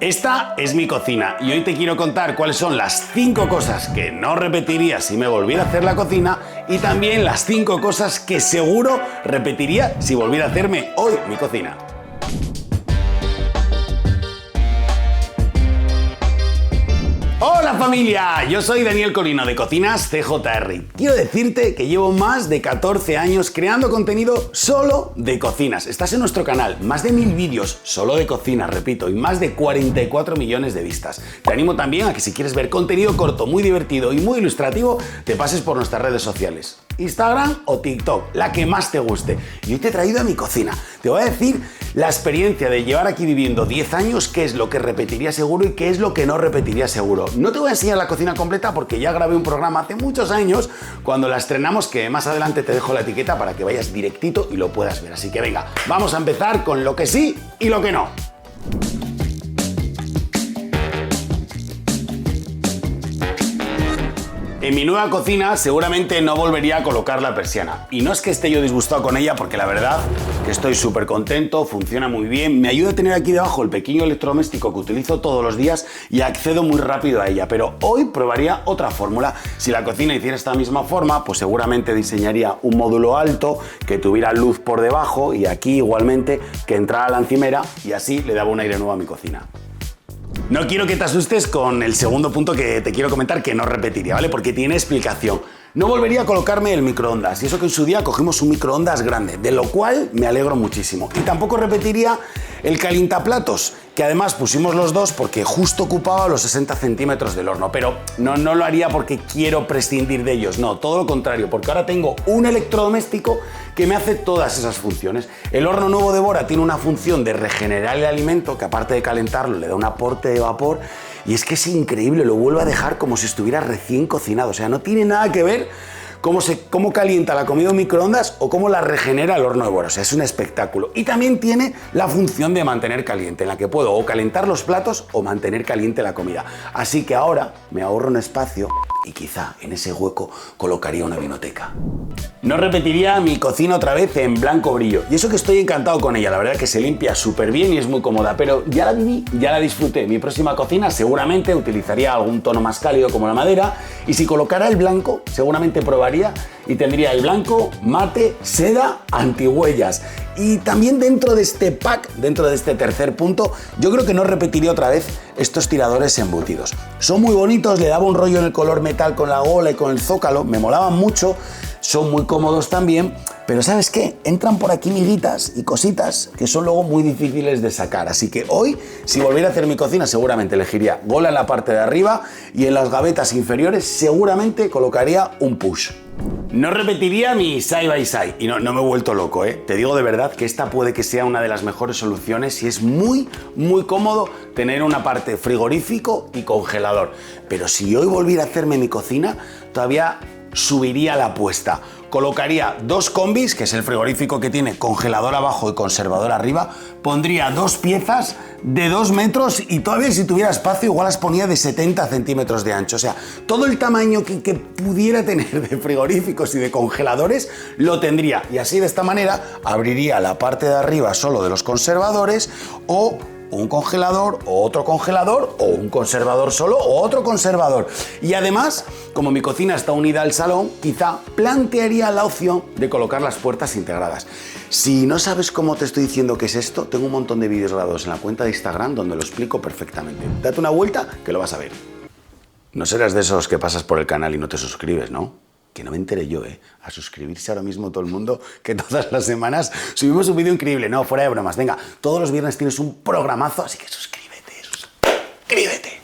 Esta es mi cocina y hoy te quiero contar cuáles son las 5 cosas que no repetiría si me volviera a hacer la cocina y también las 5 cosas que seguro repetiría si volviera a hacerme hoy mi cocina. ¡Hola familia! Yo soy Daniel Colino de Cocinas CJR. Quiero decirte que llevo más de 14 años creando contenido solo de cocinas. Estás en nuestro canal, más de 1000 vídeos solo de cocina, repito, y más de 44 millones de vistas. Te animo también a que si quieres ver contenido corto, muy divertido y muy ilustrativo, te pases por nuestras redes sociales. Instagram o TikTok, la que más te guste. Y hoy te he traído a mi cocina. Te voy a decir la experiencia de llevar aquí viviendo 10 años, qué es lo que repetiría seguro y qué es lo que no repetiría seguro. No te voy a enseñar la cocina completa porque ya grabé un programa hace muchos años cuando la estrenamos, que más adelante te dejo la etiqueta para que vayas directito y lo puedas ver. Así que venga, vamos a empezar con lo que sí y lo que no. En mi nueva cocina seguramente no volvería a colocar la persiana. Y no es que esté yo disgustado con ella, porque la verdad que estoy súper contento, funciona muy bien, me ayuda a tener aquí debajo el pequeño electrodoméstico que utilizo todos los días y accedo muy rápido a ella. Pero hoy probaría otra fórmula. Si la cocina hiciera esta misma forma, pues seguramente diseñaría un módulo alto que tuviera luz por debajo y aquí igualmente que entrara la encimera y así le daba un aire nuevo a mi cocina. No quiero que te asustes con el segundo punto que te quiero comentar que no repetiría, ¿vale? Porque tiene explicación. No volvería a colocarme el microondas, y eso que en su día cogimos un microondas grande, de lo cual me alegro muchísimo. Y tampoco repetiría el calientaplatos, que además pusimos los dos porque justo ocupaba los 60 centímetros del horno, pero no lo haría porque quiero prescindir de ellos, no, todo lo contrario, porque ahora tengo un electrodoméstico que me hace todas esas funciones. El horno nuevo de Bora tiene una función de regenerar el alimento, que aparte de calentarlo le da un aporte de vapor, y es que es increíble, lo vuelvo a dejar como si estuviera recién cocinado, o sea, no tiene nada que ver cómo calienta la comida en microondas o cómo la regenera el horno de Bora, o sea, es un espectáculo. Y también tiene la función de mantener caliente, en la que puedo o calentar los platos o mantener caliente la comida. Así que ahora me ahorro un espacio y quizá en ese hueco colocaría una vinoteca. No repetiría mi cocina otra vez en blanco brillo. Y eso que estoy encantado con ella, la verdad es que se limpia súper bien y es muy cómoda, pero ya la viví, ya la disfruté. Mi próxima cocina seguramente utilizaría algún tono más cálido como la madera y si colocara el blanco seguramente probaría y tendría el blanco, mate, seda, antihuellas. Y también dentro de este pack, dentro de este tercer punto, yo creo que no repetiría otra vez estos tiradores embutidos. Son muy bonitos, le daba un rollo en el color metal con la gola y con el zócalo, me molaban mucho, son muy cómodos también, pero ¿sabes qué? Entran por aquí miguitas y cositas que son luego muy difíciles de sacar. Así que hoy, si volviera a hacer mi cocina, seguramente elegiría gola en la parte de arriba y en las gavetas inferiores seguramente colocaría un push. No repetiría mi side by side y no me he vuelto loco, ¿eh? Te digo de verdad que esta puede que sea una de las mejores soluciones y es muy cómodo tener una parte frigorífico y congelador. Pero si hoy volviera a hacerme mi cocina, todavía subiría la apuesta. Colocaría dos combis, que es el frigorífico que tiene congelador abajo y conservador arriba, pondría dos piezas de 2 metros y todavía si tuviera espacio igual las ponía de 70 centímetros de ancho. O sea, todo el tamaño que pudiera tener de frigoríficos y de congeladores lo tendría. Y así de esta manera abriría la parte de arriba solo de los conservadores o un congelador o otro congelador o un conservador solo o otro conservador. Y además, como mi cocina está unida al salón, quizá plantearía la opción de colocar las puertas integradas. Si no sabes cómo te estoy diciendo qué es esto, tengo un montón de vídeos grabados en la cuenta de Instagram donde lo explico perfectamente. Date una vuelta que lo vas a ver. No serás de esos que pasas por el canal y no te suscribes, ¿no? Que no me enteré yo, a suscribirse ahora mismo todo el mundo, que todas las semanas subimos un vídeo increíble. No, fuera de bromas, venga, todos los viernes tienes un programazo, así que suscríbete.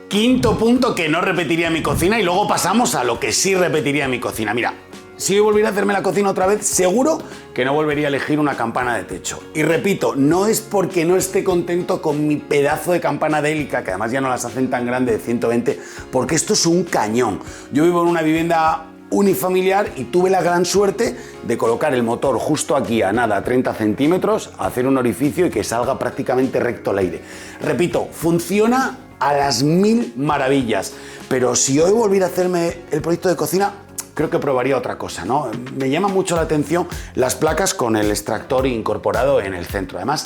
Quinto punto que no repetiría en mi cocina y luego pasamos a lo que sí repetiría en mi cocina. Mira, si yo volviera a hacerme la cocina otra vez, seguro que no volvería a elegir una campana de techo. Y repito, no es porque no esté contento con mi pedazo de campana de hélica, que además ya no las hacen tan grande de 120, porque esto es un cañón. Yo vivo en una vivienda unifamiliar y tuve la gran suerte de colocar el motor justo aquí a nada, 30 centímetros, hacer un orificio y que salga prácticamente recto al aire. Repito, funciona a las 1000 maravillas, pero si hoy volviera a hacerme el proyecto de cocina, creo que probaría otra cosa, ¿no? Me llama mucho la atención las placas con el extractor incorporado en el centro. Además,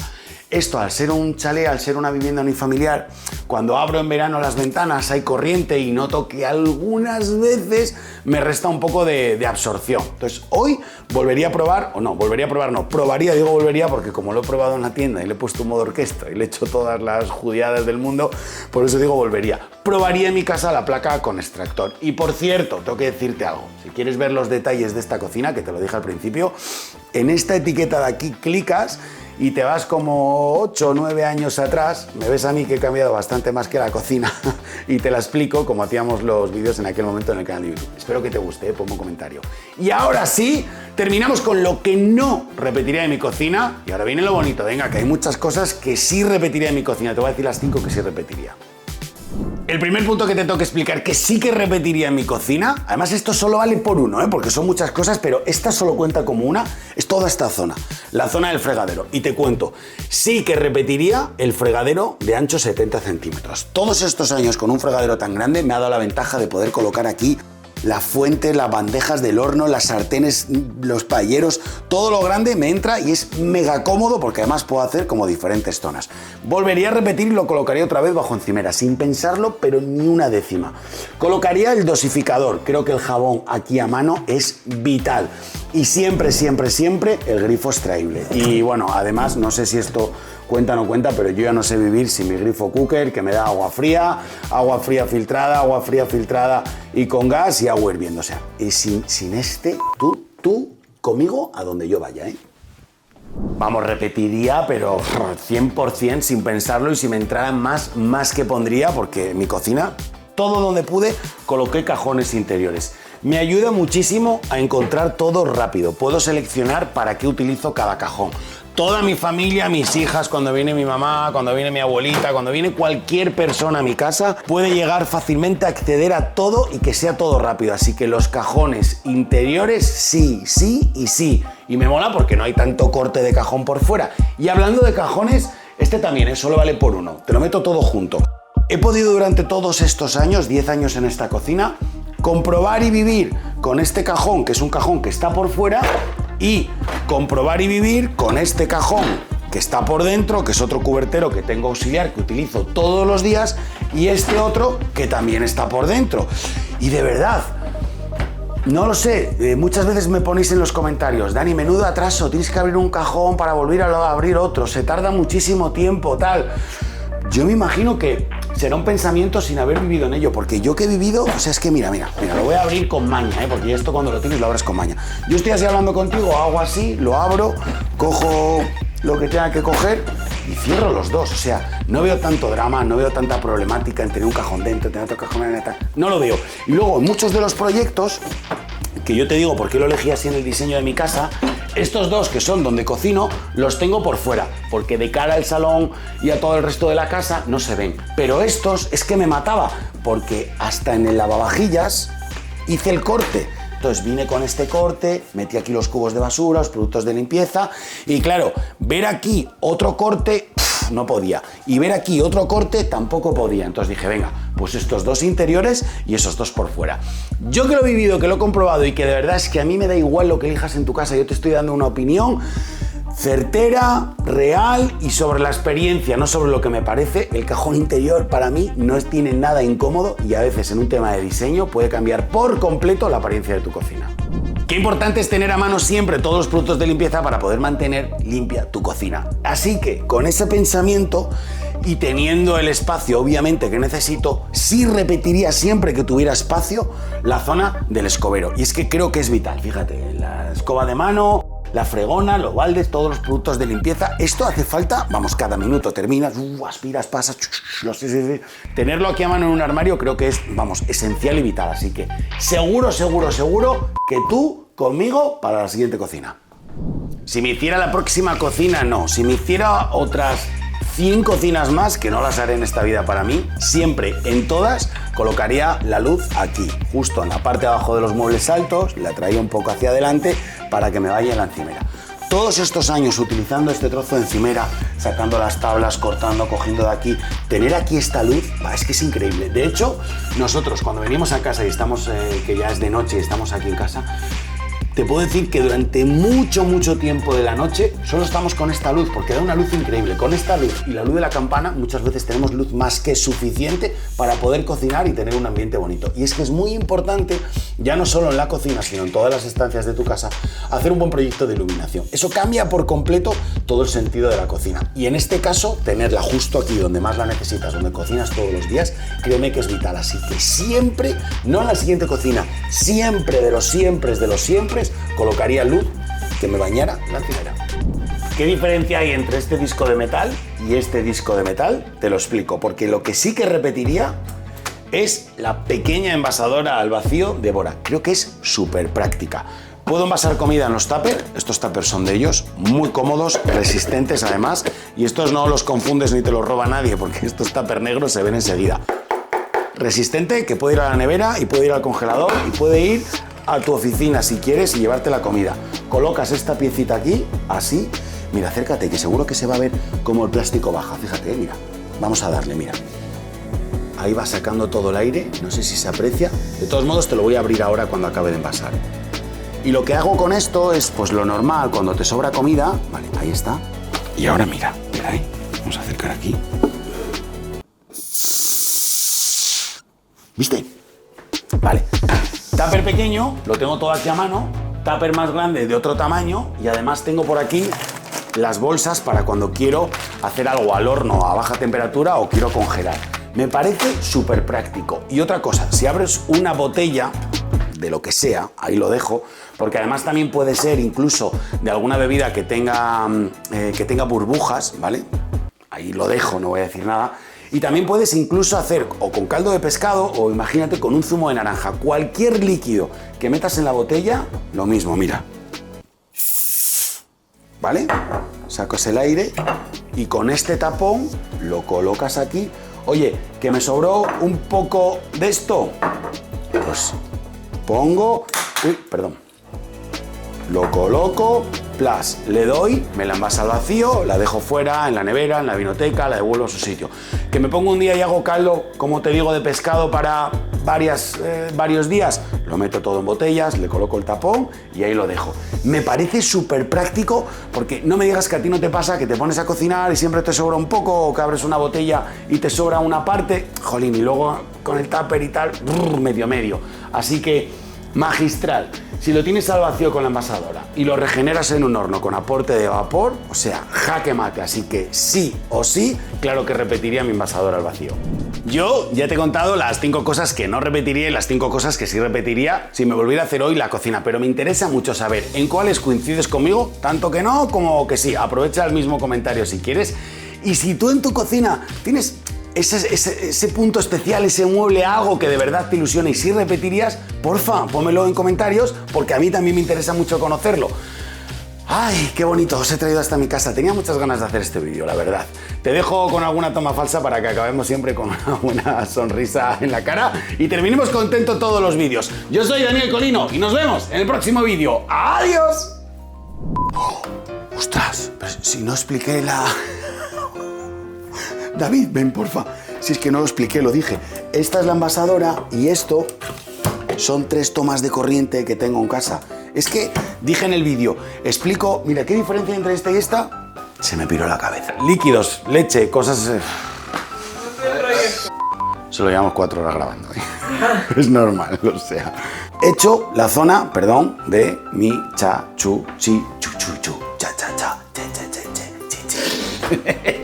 Esto, al ser un chalet, al ser una vivienda unifamiliar, cuando abro en verano las ventanas hay corriente y noto que algunas veces me resta un poco de absorción. Entonces, hoy volvería a probar, o no, volvería a probar, no, probaría, digo volvería, porque como lo he probado en la tienda y le he puesto un modo orquesta y le he hecho todas las judiadas del mundo, por eso digo volvería. Probaría en mi casa la placa con extractor. Y por cierto, tengo que decirte algo. Si quieres ver los detalles de esta cocina, que te lo dije al principio, en esta etiqueta de aquí clicas y te vas como 8 o 9 años atrás. Me ves a mí que he cambiado bastante más que la cocina y te la explico como hacíamos los vídeos en aquel momento en el canal de YouTube. Espero que te guste, ponme un comentario. Y ahora sí, terminamos con lo que no repetiría de mi cocina. Y ahora viene lo bonito, venga, que hay muchas cosas que sí repetiría de mi cocina. Te voy a decir las 5 que sí repetiría. El primer punto que te tengo que explicar que sí que repetiría en mi cocina, además esto solo vale por uno, porque son muchas cosas, pero esta solo cuenta como una, es toda esta zona, la zona del fregadero. Y te cuento, sí que repetiría el fregadero de ancho 70 centímetros. Todos estos años con un fregadero tan grande me ha dado la ventaja de poder colocar aquí la fuente, las bandejas del horno, las sartenes, los paelleros, todo lo grande me entra y es mega cómodo porque además puedo hacer como diferentes zonas. Volvería a repetir y lo colocaría otra vez bajo encimera, sin pensarlo, pero ni una décima. Colocaría el dosificador, creo que el jabón aquí a mano es vital. Y siempre, siempre, siempre el grifo extraíble. Y bueno, además, no sé si esto cuenta o no cuenta, pero yo ya no sé vivir sin mi grifo cooker, que me da agua fría filtrada y con gas y agua hirviendo. O sea, y sin este, tú conmigo a donde yo vaya, ¿eh? Vamos, repetiría, pero 100% sin pensarlo y si me entraran más que pondría, porque en mi cocina, todo donde pude, coloqué cajones interiores. Me ayuda muchísimo a encontrar todo rápido. Puedo seleccionar para qué utilizo cada cajón. Toda mi familia, mis hijas, cuando viene mi mamá, cuando viene mi abuelita, cuando viene cualquier persona a mi casa, puede llegar fácilmente a acceder a todo y que sea todo rápido. Así que los cajones interiores, sí, sí y sí. Y me mola porque no hay tanto corte de cajón por fuera. Y hablando de cajones, este también, solo vale por uno. Te lo meto todo junto. He podido durante todos estos años, 10 años en esta cocina, comprobar y vivir con este cajón, que es un cajón que está por fuera, y comprobar y vivir con este cajón que está por dentro, que es otro cubertero que tengo auxiliar, que utilizo todos los días, y este otro que también está por dentro. Y de verdad, no lo sé, muchas veces me ponéis en los comentarios, Dani, menudo atraso, tienes que abrir un cajón para volver a abrir otro, se tarda muchísimo tiempo, tal. Yo me imagino que será un pensamiento sin haber vivido en ello, porque yo que he vivido, o sea, es que mira, lo voy a abrir con maña, porque esto cuando lo tienes lo abres con maña. Yo estoy así hablando contigo, hago así, lo abro, cojo lo que tenga que coger y cierro los dos. O sea, no veo tanto drama, no veo tanta problemática en tener un cajón dentro, tener otro cajón en el... No lo veo. Y luego, en muchos de los proyectos, que yo te digo por qué lo elegí así en el diseño de mi casa, estos dos que son donde cocino, los tengo por fuera, porque de cara al salón y a todo el resto de la casa no se ven. Pero estos es que me mataba, porque hasta en el lavavajillas hice el corte. Entonces vine con este corte, metí aquí los cubos de basura, los productos de limpieza, y claro, ver aquí otro corte, no podía. Y ver aquí otro corte tampoco podía. Entonces dije, venga, pues estos dos interiores y esos dos por fuera. Yo que lo he vivido, que lo he comprobado y que de verdad es que a mí me da igual lo que elijas en tu casa, yo te estoy dando una opinión certera, real y sobre la experiencia, no sobre lo que me parece. El cajón interior para mí no tiene nada incómodo y a veces en un tema de diseño puede cambiar por completo la apariencia de tu cocina. Qué importante es tener a mano siempre todos los productos de limpieza para poder mantener limpia tu cocina. Así que con ese pensamiento y teniendo el espacio obviamente que necesito, sí repetiría siempre que tuviera espacio la zona del escobero. Y es que creo que es vital, fíjate, la escoba de mano, la fregona, los baldes, todos los productos de limpieza. Esto hace falta, vamos, cada minuto terminas, aspiras, pasas, tenerlo aquí a mano en un armario creo que es, vamos, esencial y vital. Así que seguro que tú conmigo para la siguiente cocina. Si me hiciera la próxima cocina, no. Si me hiciera otras 100 cocinas más, que no las haré en esta vida para mí, siempre, en todas, colocaría la luz aquí, justo en la parte de abajo de los muebles altos, la traía un poco hacia adelante para que me vaya en la encimera. Todos estos años utilizando este trozo de encimera, sacando las tablas, cortando, cogiendo de aquí, tener aquí esta luz, es que es increíble. De hecho, nosotros cuando venimos a casa y estamos, que ya es de noche y estamos aquí en casa, te puedo decir que durante mucho tiempo de la noche solo estamos con esta luz, porque da una luz increíble. Con esta luz y la luz de la campana muchas veces tenemos luz más que suficiente para poder cocinar y tener un ambiente bonito. Y es que es muy importante, ya no solo en la cocina, sino en todas las estancias de tu casa, hacer un buen proyecto de iluminación. Eso cambia por completo todo el sentido de la cocina. Y en este caso, tenerla justo aquí donde más la necesitas, donde cocinas todos los días, créeme que es vital. Así que siempre, no en la siguiente cocina, siempre de los siempre, colocaría luz que me bañara la encimera. ¿Qué diferencia hay entre este disco de metal y este disco de metal? Te lo explico, porque lo que sí que repetiría es la pequeña envasadora al vacío de Bora. Creo que es súper práctica. Puedo envasar comida en los tuppers, estos tuppers son de ellos, muy cómodos, resistentes además, y estos no los confundes ni te los roba nadie, porque estos tuppers negros se ven enseguida. Resistente, que puede ir a la nevera y puede ir al congelador y puede ir a tu oficina si quieres y llevarte la comida. Colocas esta piecita aquí, así. Mira, acércate, que seguro que se va a ver cómo el plástico baja. Fíjate, mira. Vamos a darle, mira. Ahí va sacando todo el aire, no sé si se aprecia. De todos modos, te lo voy a abrir ahora cuando acabe de envasar. Y lo que hago con esto es, pues lo normal, cuando te sobra comida. Vale, ahí está. Y ahora mira ahí. Vamos a acercar aquí. ¿Viste? Vale. Tupper pequeño, lo tengo todo aquí a mano. Tupper más grande de otro tamaño. Y además tengo por aquí las bolsas para cuando quiero hacer algo al horno a baja temperatura o quiero congelar. Me parece súper práctico. Y otra cosa, si abres una botella de lo que sea, ahí lo dejo, porque además también puede ser incluso de alguna bebida que tenga burbujas, ¿vale? Ahí lo dejo, no voy a decir nada. Y también puedes incluso hacer o con caldo de pescado o imagínate con un zumo de naranja. Cualquier líquido que metas en la botella, lo mismo, mira. ¿Vale? Sacas el aire y con este tapón lo colocas aquí. Oye, que me sobró un poco de esto. Pues pongo... Uy, perdón. Lo coloco, plas, le doy, me la envasa al vacío, la dejo fuera, en la nevera, en la vinoteca, la devuelvo a su sitio. Que me pongo un día y hago caldo, como te digo, de pescado para varios días, lo meto todo en botellas, le coloco el tapón y ahí lo dejo. Me parece súper práctico porque no me digas que a ti no te pasa que te pones a cocinar y siempre te sobra un poco o que abres una botella y te sobra una parte, jolín, y luego con el tupper y tal, medio. Así que magistral. Si lo tienes al vacío con la envasadora y lo regeneras en un horno con aporte de vapor, o sea, jaque mate. Así que sí o sí, claro que repetiría mi envasadora al vacío. Yo ya te he contado las 5 cosas que no repetiría y las 5 cosas que sí repetiría si me volviera a hacer hoy la cocina, pero me interesa mucho saber en cuáles coincides conmigo, tanto que no como que sí. Aprovecha el mismo comentario si quieres. Y si tú en tu cocina tienes ese punto especial, ese mueble, algo que de verdad te ilusiona y si repetirías, porfa, pónmelo en comentarios porque a mí también me interesa mucho conocerlo. ¡Ay, qué bonito! Os he traído hasta mi casa. Tenía muchas ganas de hacer este vídeo, la verdad. Te dejo con alguna toma falsa para que acabemos siempre con una buena sonrisa en la cara y terminemos contentos todos los vídeos. Yo soy Daniel Colino y nos vemos en el próximo vídeo. ¡Adiós! Oh, ¡ostras! Pues si no expliqué la... David, ven, porfa. Si es que no lo expliqué, lo dije. Esta es la envasadora y esto son 3 tomas de corriente que tengo en casa. Es que dije en el vídeo, explico, mira, ¿qué diferencia hay entre esta y esta? Se me piró la cabeza. Líquidos, leche, cosas... Solo llevamos 4 horas grabando. Es normal, o sea. He hecho la zona, perdón, de mi cha, chu, chi, chu, chu, chu, cha, cha, cha, che, che, che, che, che, che.